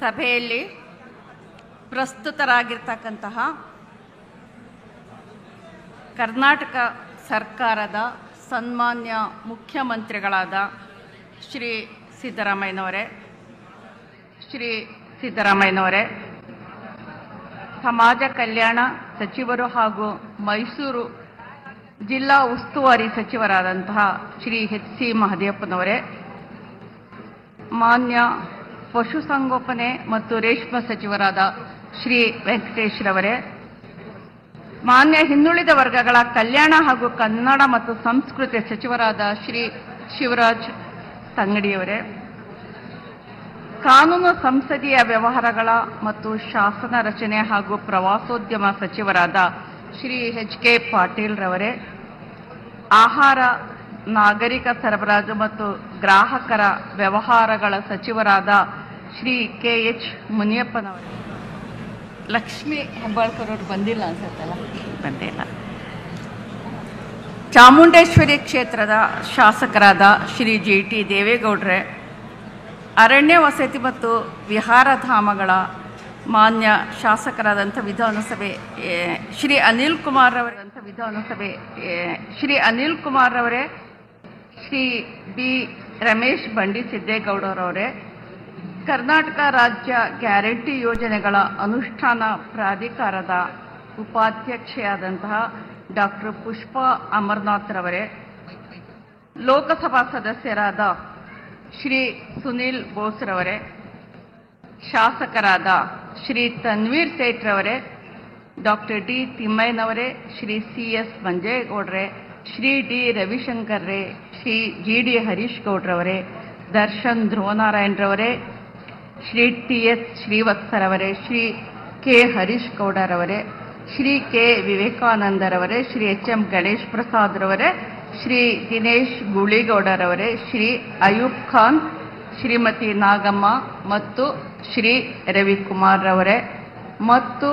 ಸಭೆಯಲ್ಲಿ ಪ್ರಸ್ತುತರಾಗಿರ್ತಕ್ಕಂತಹ ಕರ್ನಾಟಕ ಸರ್ಕಾರದ ಸನ್ಮಾನ್ಯ ಮುಖ್ಯಮಂತ್ರಿಗಳಾದ ಶ್ರೀ ಸಿದ್ದರಾಮಯ್ಯನವರೇ, ಸಮಾಜ ಕಲ್ಯಾಣ ಸಚಿವರು ಹಾಗೂ ಮೈಸೂರು ಜಿಲ್ಲಾ ಉಸ್ತುವಾರಿ ಸಚಿವರಾದಂತಹ ಶ್ರೀ ಎಚ್ ಸಿ ಮಹದೇವಪ್ಪನವರೇ, ಮಾನ್ಯ ಪಶುಸಂಗೋಪನೆ ಮತ್ತು ರೇಷ್ಮೆ ಸಚಿವರಾದ ಶ್ರೀ ವೆಂಕಟೇಶ್ರವರೇ, ಮಾನ್ಯ ಹಿಂದುಳಿದ ವರ್ಗಗಳ ಕಲ್ಯಾಣ ಹಾಗೂ ಕನ್ನಡ ಮತ್ತು ಸಂಸ್ಕೃತಿ ಸಚಿವರಾದ ಶ್ರೀ ಶಿವರಾಜ್ ತಂಗಡಿಯವರೇ, ಕಾನೂನು ಸಂಸದೀಯ ವ್ಯವಹಾರಗಳ ಮತ್ತು ಶಾಸನ ರಚನೆ ಹಾಗೂ ಪ್ರವಾಸೋದ್ಯಮ ಸಚಿವರಾದ ಶ್ರೀ ಎಚ್ ಕೆ ಪಾಟೀಲ್ ರವರೇ, ಆಹಾರ ನಾಗರಿಕ ಸರಬರಾಜು ಮತ್ತು ಗ್ರಾಹಕರ ವ್ಯವಹಾರಗಳ ಸಚಿವರಾದ ಶ್ರೀ ಕೆ ಎಚ್ ಮುನಿಯಪ್ಪನವರೇ, ಲಕ್ಷ್ಮೀ ಹೆಬ್ಬಾಳ್ಕರ್ ಅವರು ಬಂದಿಲ್ಲ ಅನ್ಸುತ್ತಲ್ಲ, ಬಂದಿಲ್ಲ. ಚಾಮುಂಡೇಶ್ವರಿ ಕ್ಷೇತ್ರದ ಶಾಸಕರಾದ ಶ್ರೀ ಜಿ ಟಿ ದೇವೇಗೌಡರೇ, ಅರಣ್ಯ ವಸತಿ ಮತ್ತು ವಿಹಾರಧಾಮಗಳ ಮಾನ್ಯ ಶಾಸಕರಾದಂಥ ವಿಧಾನಸಭೆ ಶ್ರೀ ಅನಿಲ್ ಕುಮಾರ್ ರವರೇ, ಶ್ರೀ ಬಿ ರಮೇಶ್ ಬಂಡಿ ಸಿದ್ದೇಗೌಡರವರೇ, ಕರ್ನಾಟಕ ರಾಜ್ಯ ಗ್ಯಾರಂಟಿ ಯೋಜನೆಗಳ ಅನುಷ್ಠಾನ ಪ್ರಾಧಿಕಾರದ ಉಪಾಧ್ಯಕ್ಷೆಯಾದಂತಹ ಡಾಕ್ಟರ್ ಪುಷ್ಪಾ ಅಮರನಾಥ್ ರವರೇ, ಲೋಕಸಭಾ ಸದಸ್ಯರಾದ ಶ್ರೀ ಸುನೀಲ್ ಬೋಸ್ ರವರೇ, ಶಾಸಕರಾದ ಶ್ರೀ ತನ್ವೀರ್ ಸೇಠ್ ರವರೇ, ಡಾಕ್ಟರ್ ಡಿ ತಿಮ್ಮಯ್ಯನವರೇ, ಶ್ರೀ ಸಿ ಎಸ್ ಮಂಜೇಗೌಡ್ರೆ, ಶ್ರೀ ಡಿ ರವಿಶಂಕರ್ ರೇ, ಶ್ರೀ ಜಿ ಡಿ ಹರೀಶ್ ಗೌಡ್ರವರೇ, ದರ್ಶನ್ ಧ್ರುವನಾರಾಯಣರವರೇ, ಶ್ರೀ ಟಿ ಎಸ್ ಶ್ರೀವತ್ಸರವರೇ, ಶ್ರೀ ಕೆ ಹರೀಶ್ ಗೌಡರವರೇ, ಶ್ರೀ ಕೆ ವಿವೇಕಾನಂದರವರೇ, ಶ್ರೀ ಎಚ್ ಎಂ ಗಣೇಶ್ ಪ್ರಸಾದ್ ರವರೇ, ಶ್ರೀ ದಿನೇಶ್ ಗೂಳಿಗೌಡರವರೇ, ಶ್ರೀ ಅಯೂಬ್ ಖಾನ್, ಶ್ರೀಮತಿ ನಾಗಮ್ಮ ಮತ್ತು ಶ್ರೀ ರವಿಕುಮಾರ್ ರವರೇ, ಮತ್ತು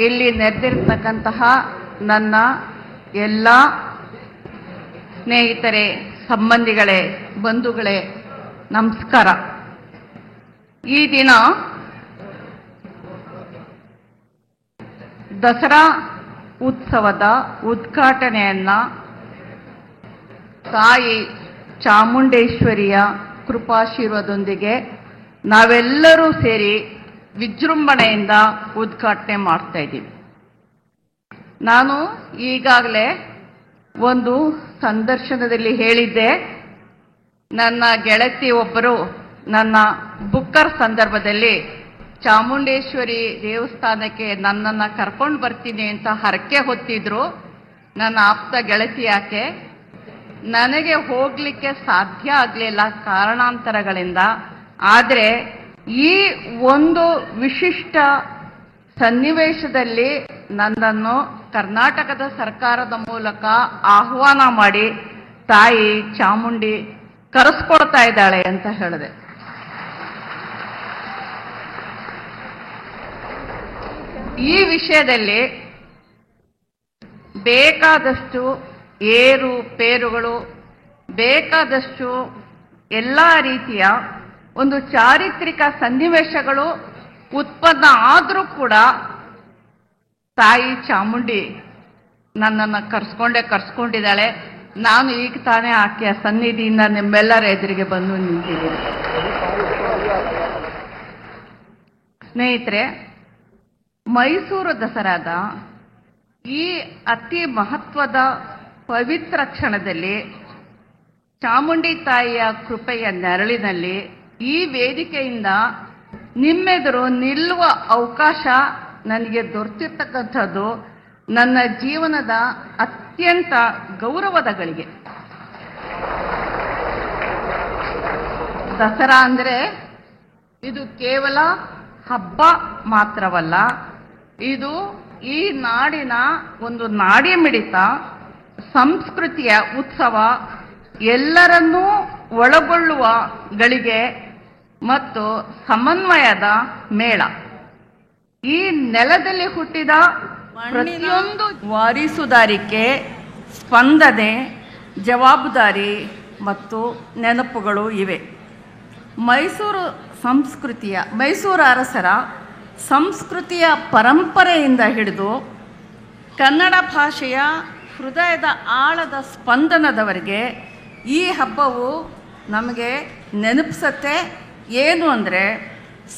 ಇಲ್ಲಿ ನೆರೆದಿರ್ತಕ್ಕಂತಹ ನನ್ನ ಎಲ್ಲ ಸ್ನೇಹಿತರೇ, ಸಂಬಂಧಿಗಳೇ, ಬಂಧುಗಳೇ, ನಮಸ್ಕಾರ. ಈ ದಿನ ದಸರಾ ಉತ್ಸವದ ಉದ್ಘಾಟನೆಯನ್ನ ತಾಯಿ ಚಾಮುಂಡೇಶ್ವರಿಯ ಕೃಪಾಶೀರ್ವಾದದೊಂದಿಗೆ ನಾವೆಲ್ಲರೂ ಸೇರಿ ವಿಜೃಂಭಣೆಯಿಂದ ಉದ್ಘಾಟನೆ ಮಾಡ್ತಾ ಇದ್ದೀವಿ. ನಾನು ಈಗಾಗಲೇ ಒಂದು ಸಂದರ್ಶನದಲ್ಲಿ ಹೇಳಿದ್ದೆ, ನನ್ನ ಗೆಳತಿ ಒಬ್ಬರು ನನ್ನ ಬುಕ್ಕರ್ ಸಂದರ್ಭದಲ್ಲಿ ಚಾಮುಂಡೇಶ್ವರಿ ದೇವಸ್ಥಾನಕ್ಕೆ ನನ್ನನ್ನು ಕರ್ಕೊಂಡು ಬರ್ತೀನಿ ಅಂತ ಹರಕೆ ಹೊತ್ತಿದ್ರು. ನನ್ನ ಆಪ್ತ ಗೆಳತಿ ಯಾಕೆ, ನನಗೆ ಹೋಗ್ಲಿಕ್ಕೆ ಸಾಧ್ಯ ಆಗಲಿಲ್ಲ ಕಾರಣಾಂತರಗಳಿಂದ. ಆದರೆ ಈ ಒಂದು ವಿಶಿಷ್ಟ ಸನ್ನಿವೇಶದಲ್ಲಿ ನನ್ನನ್ನು ಕರ್ನಾಟಕದ ಸರ್ಕಾರದ ಮೂಲಕ ಆಹ್ವಾನ ಮಾಡಿ ತಾಯಿ ಚಾಮುಂಡಿ ಕರೆಸ್ಕೊಳ್ತಾ ಇದ್ದಾಳೆ ಅಂತ ಹೇಳಿದೆ. ಈ ವಿಷಯದಲ್ಲಿ ಬೇಕಾದಷ್ಟು ಏರುಪೇರುಗಳು, ಬೇಕಾದಷ್ಟು ಎಲ್ಲ ರೀತಿಯ ಒಂದು ಚಾರಿತ್ರಿಕ ಸನ್ನಿವೇಶಗಳು ಉತ್ಪನ್ನ ಆದರೂ ಕೂಡ ತಾಯಿ ಚಾಮುಂಡಿ ನನ್ನನ್ನು ಕರ್ಸ್ಕೊಂಡಿದ್ದಾಳೆ. ನಾನು ಈಗ ತಾನೇ ಆಕೆಯ ಸನ್ನಿಧಿಯಿಂದ ನಿಮ್ಮೆಲ್ಲರ ಎದುರಿಗೆ ಬಂದು ನಿಂತಿದ್ದೀನಿ. ಸ್ನೇಹಿತರೆ, ಮೈಸೂರು ದಸರಾದ ಈ ಅತಿ ಮಹತ್ವದ ಪವಿತ್ರ ಕ್ಷಣದಲ್ಲಿ ಚಾಮುಂಡಿ ತಾಯಿಯ ಕೃಪೆಯ ನೆರಳಿನಲ್ಲಿ ಈ ವೇದಿಕೆಯಿಂದ ನಿಮ್ಮೆದುರು ನಿಲ್ಲುವ ಅವಕಾಶ ನನಗೆ ದೊರೆತಿರ್ತಕ್ಕಂಥದ್ದು ನನ್ನ ಜೀವನದ ಅತ್ಯಂತ ಗೌರವದ ಗಳಿಗೆ. ದಸರಾ ಅಂದರೆ ಇದು ಕೇವಲ ಹಬ್ಬ ಮಾತ್ರವಲ್ಲ, ಇದು ಈ ನಾಡಿನ ಒಂದು ನಾಡಿ ಮಿಡಿತ, ಸಂಸ್ಕೃತಿಯ ಉತ್ಸವ, ಎಲ್ಲರನ್ನೂ ಒಳಗೊಳ್ಳುವ ಗಳಿಗೆ ಮತ್ತು ಸಮನ್ವಯದ ಮೇಳ. ಈ ನೆಲದಲ್ಲಿ ಹುಟ್ಟಿದ ಪ್ರತಿಯೊಂದು ವಾರಿಸುದಾರಿಕೆ, ಸ್ಪಂದನೆ, ಜವಾಬ್ದಾರಿ ಮತ್ತು ನೆನಪುಗಳು ಇವೆ. ಮೈಸೂರು ಸಂಸ್ಕೃತಿಯ ಮೈಸೂರು ಅರಸರ ಸಂಸ್ಕೃತಿಯ ಪರಂಪರೆಯಿಂದ ಹಿಡಿದು ಕನ್ನಡ ಭಾಷೆಯ ಹೃದಯದ ಆಳದ ಸ್ಪಂದನದವರೆಗೆ ಈ ಹಬ್ಬವು ನಮಗೆ ನೆನಪಿಸುತ್ತೆ. ಏನು ಅಂದರೆ,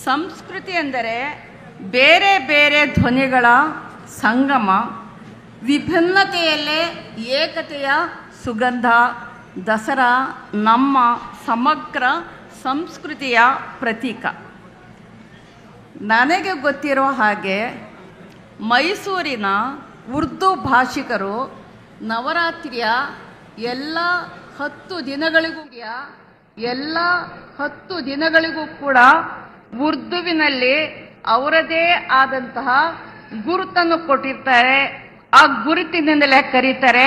ಸಂಸ್ಕೃತಿ ಎಂದರೆ ಬೇರೆ ಬೇರೆ ಧ್ವನಿಗಳ ಸಂಗಮ, ವಿಭಿನ್ನತೆಯಲ್ಲೇ ಏಕತೆಯ ಸುಗಂಧ. ದಸರಾ ನಮ್ಮ ಸಮಗ್ರ ಸಂಸ್ಕೃತಿಯ ಪ್ರತೀಕ. ನನಗೆ ಗೊತ್ತಿರೋ ಹಾಗೆ ಮೈಸೂರಿನ ಉರ್ದು ಭಾಷಿಕರು ನವರಾತ್ರಿಯ ಎಲ್ಲ 10 ದಿನಗಳಿಗೂ ಕೂಡ ಉರ್ದುವಿನಲ್ಲಿ ಅವರದೇ ಆದಂತಹ ಗುರುತನ್ನು ಕೊಟ್ಟಿರ್ತಾರೆ. ಆ ಗುರುತಿನಿಂದಲೇ ಕರೀತಾರೆ.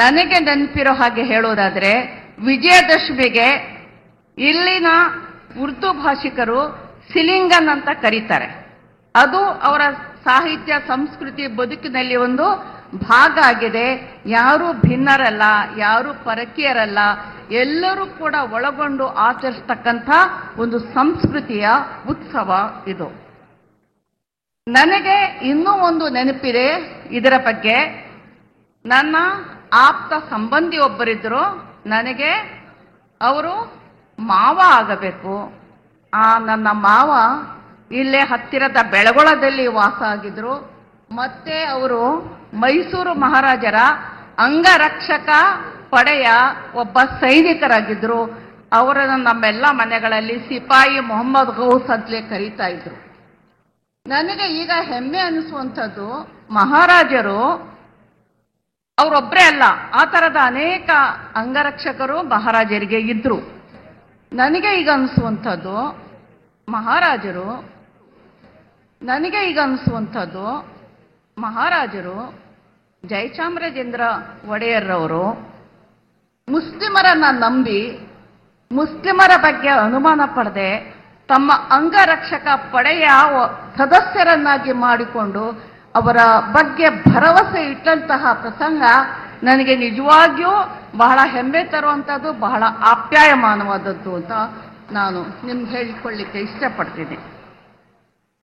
ನನಗೆ ನೆನಪಿರೋ ಹಾಗೆ ಹೇಳೋದಾದರೆ, ವಿಜಯದಶಮಿಗೆ ಇಲ್ಲಿನ ಉರ್ದು ಭಾಷಿಕರು ಸಿಲಿಂಗನ್ ಅಂತ ಕರೀತಾರೆ. ಅದು ಅವರ ಸಾಹಿತ್ಯ ಸಂಸ್ಕೃತಿ ಬದುಕಿನಲ್ಲಿ ಒಂದು ಭಾಗ ಆಗಿದೆ. ಯಾರೂ ಭಿನ್ನರಲ್ಲ, ಯಾರೂ ಪರಕೀಯರಲ್ಲ, ಎಲ್ಲರೂ ಕೂಡ ಒಳಗೊಂಡು ಆಚರಿಸ್ತಕ್ಕಂಥ ಒಂದು ಸಂಸ್ಕೃತಿಯ ಉತ್ಸವ ಇದು. ನನಗೆ ಇನ್ನೂ ಒಂದು ನೆನಪಿದೆ ಇದರ ಬಗ್ಗೆ. ನನ್ನ ಆಪ್ತ ಸಂಬಂಧಿ ಒಬ್ಬರಿದ್ದರು. ನನಗೆ ಅವರು ಮಾವ ಆಗಬೇಕು. ನನ್ನ ಮಾವ ಇಲ್ಲೇ ಹತ್ತಿರದ ಬೆಳಗೊಳದಲ್ಲಿ ವಾಸ ಆಗಿದ್ರು. ಮತ್ತೆ ಅವರು ಮೈಸೂರು ಮಹಾರಾಜರ ಅಂಗರಕ್ಷಕ ಪಡೆಯ ಒಬ್ಬ ಸೈನಿಕರಾಗಿದ್ದರು. ಅವರನ್ನು ನಮ್ಮೆಲ್ಲ ಮನೆಗಳಲ್ಲಿ ಸಿಪಾಯಿ ಮೊಹಮ್ಮದ್ ಗೌಸ್ ಅಂತಲೇ ಕರೀತಾ ಇದ್ರು. ನನಗೆ ಈಗ ಹೆಮ್ಮೆ ಅನಿಸುವಂಥದ್ದು, ಮಹಾರಾಜರು ಅವರೊಬ್ಬರೇ ಅಲ್ಲ, ಆ ಥರದ ಅನೇಕ ಅಂಗರಕ್ಷಕರು ಮಹಾರಾಜರಿಗೆ ಇದ್ರು. ನನಗೆ ಈಗ ಅನಿಸುವಂಥದ್ದು ಮಹಾರಾಜರು ಜಯಚಾಮರಾಜೇಂದ್ರ ಒಡೆಯರ್ರವರು ಮುಸ್ಲಿಮರನ್ನ ನಂಬಿ, ಮುಸ್ಲಿಮರ ಬಗ್ಗೆ ಅನುಮಾನ ಪಡೆದೆ, ತಮ್ಮ ಅಂಗರಕ್ಷಕ ಪಡೆಯ ಸದಸ್ಯರನ್ನಾಗಿ ಮಾಡಿಕೊಂಡು ಅವರ ಬಗ್ಗೆ ಭರವಸೆ ಇಟ್ಟಂತಹ ಪ್ರಸಂಗ ನನಗೆ ನಿಜವಾಗಿಯೂ ಬಹಳ ಹೆಮ್ಮೆ ತರುವಂಥದ್ದು, ಬಹಳ ಆಪ್ಯಾಯಮಾನವಾದದ್ದು ಅಂತ ನಾನು ನಿಮ್ಗೆ ಹೇಳಿಕೊಳ್ಳಿಕ್ಕೆ ಇಷ್ಟಪಡ್ತೀನಿ.